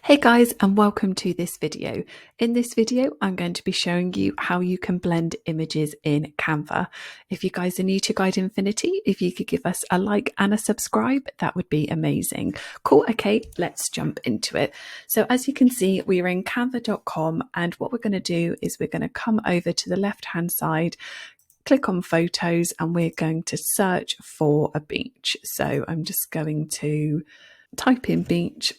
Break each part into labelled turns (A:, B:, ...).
A: Hey guys, and welcome to this video. In this video, I'm going to be showing you how you can blend images in Canva. If you guys are new to Guide Infinity, if you could give us a like and a subscribe, that would be amazing. Cool, okay, let's jump into it. So as you can see, we are in canva.com, and what we're going to do is we're going to come over to the left-hand side, click on photos, and we're going to search for a beach. So I'm just going to type in beach.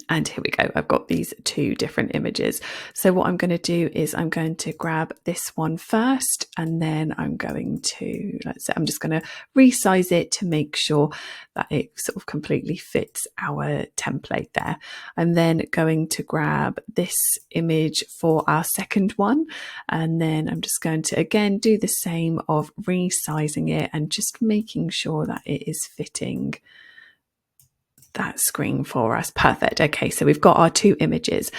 A: And here we go. I've got these two different images. So what I'm going to do is I'm going to grab this one first, and then I'm going to, let's say, I'm just going to resize it to make sure that it sort of completely fits our template there. I'm then going to grab this image for our second one. And then I'm just going to, again, do the same of resizing it and just making sure that it is fitting that screen for us. Perfect. Okay, so we've got our two images.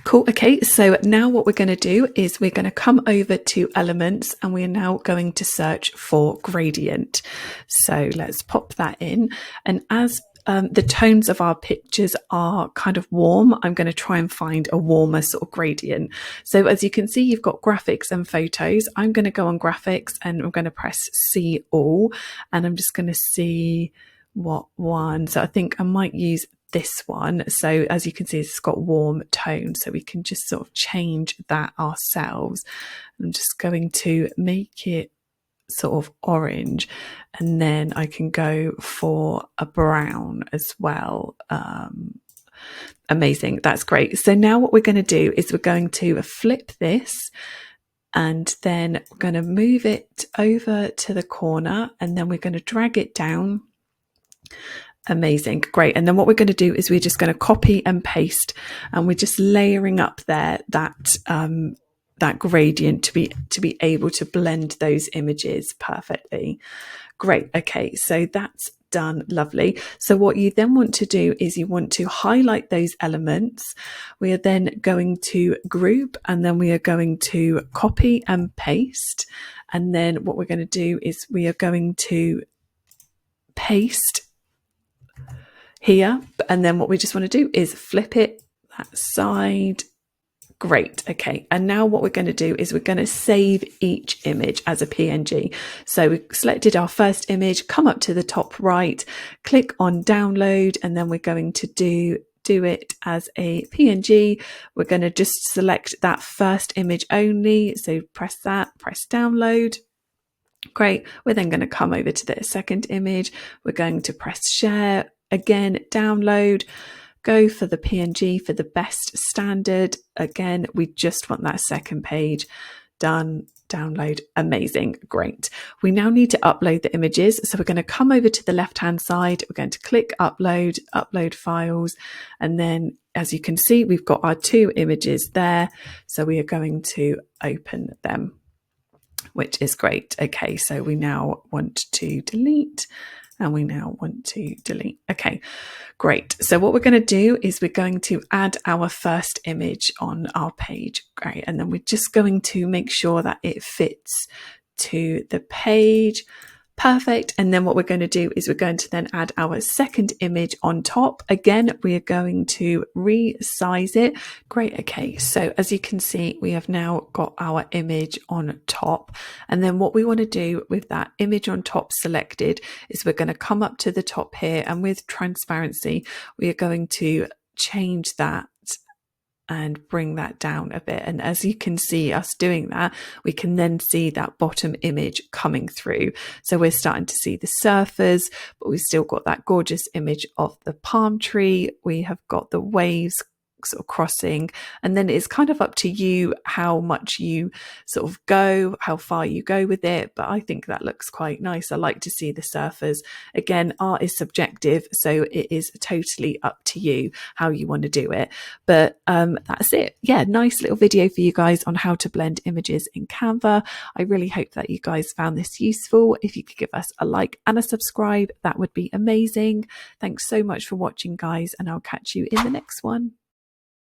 A: Cool. Okay, so now what we're going to do is we're going to come over to elements, and we are now going to search for gradient. So let's pop that in. And as the tones of our pictures are kind of warm, I'm going to try and find a warmer sort of gradient. So as you can see, you've got graphics and photos. I'm going to go on graphics, and I'm going to press see all, and I'm just going to see what one. So I think I might use this one. So as you can see, it's got warm tone, so we can just sort of change that ourselves. I'm just going to make it sort of orange, and then I can go for a brown as well. Amazing, that's great. So now what we're going to do is we're going to flip this, and then we're going to move it over to the corner, and then we're going to drag it down. Amazing, great. And then what we're going to do is we're just going to copy and paste, and we're just layering up there that gradient to be able to blend those images perfectly. Great. Okay, so that's done. Lovely. So what you then want to do is you want to highlight those elements. We are then going to group, and then we are going to copy and paste. And then what we're going to do is we are going to paste here, and then what we just want to do is flip it that side. Great. Okay, and now what we're going to do is we're going to save each image as a PNG. So we selected our first image, come up to the top right, click on download, and then we're going to do it as a PNG. We're going to just select that first image only, so press that, press download. Great. We're then going to come over to the second image. We're going to press share. Again, download, go for the PNG for the best standard. Again, we just want that second page. Done, download. Amazing, great. We now need to upload the images. So we're going to come over to the left-hand side. We're going to click upload, upload files. And then as you can see, we've got our two images there. So we are going to open them, which is great. Okay, so we now want to delete. And we now want to delete. Okay, great. So what we're going to do is we're going to add our first image on our page. Great. And then we're just going to make sure that it fits to the page. Perfect. And then what we're going to do is we're going to then add our second image on top. Again, we are going to resize it. Great. Okay. So as you can see, we have now got our image on top. And then what we want to do with that image on top selected is we're going to come up to the top here, and with transparency, we are going to change that and bring that down a bit. And as you can see us doing that, we can then see that bottom image coming through. So we're starting to see the surfers, but we've still got that gorgeous image of the palm tree. We have got the waves sort of crossing, and then it's kind of up to you how much you sort of go, how far you go with it. But I think that looks quite nice. I like to see the surfers. Again, art is subjective, so it is totally up to you how you want to do it. But that's it. Yeah, nice little video for you guys on how to blend images in Canva. I really hope that you guys found this useful. If you could give us a like and a subscribe, that would be amazing. Thanks so much for watching, guys, and I'll catch you in the next one.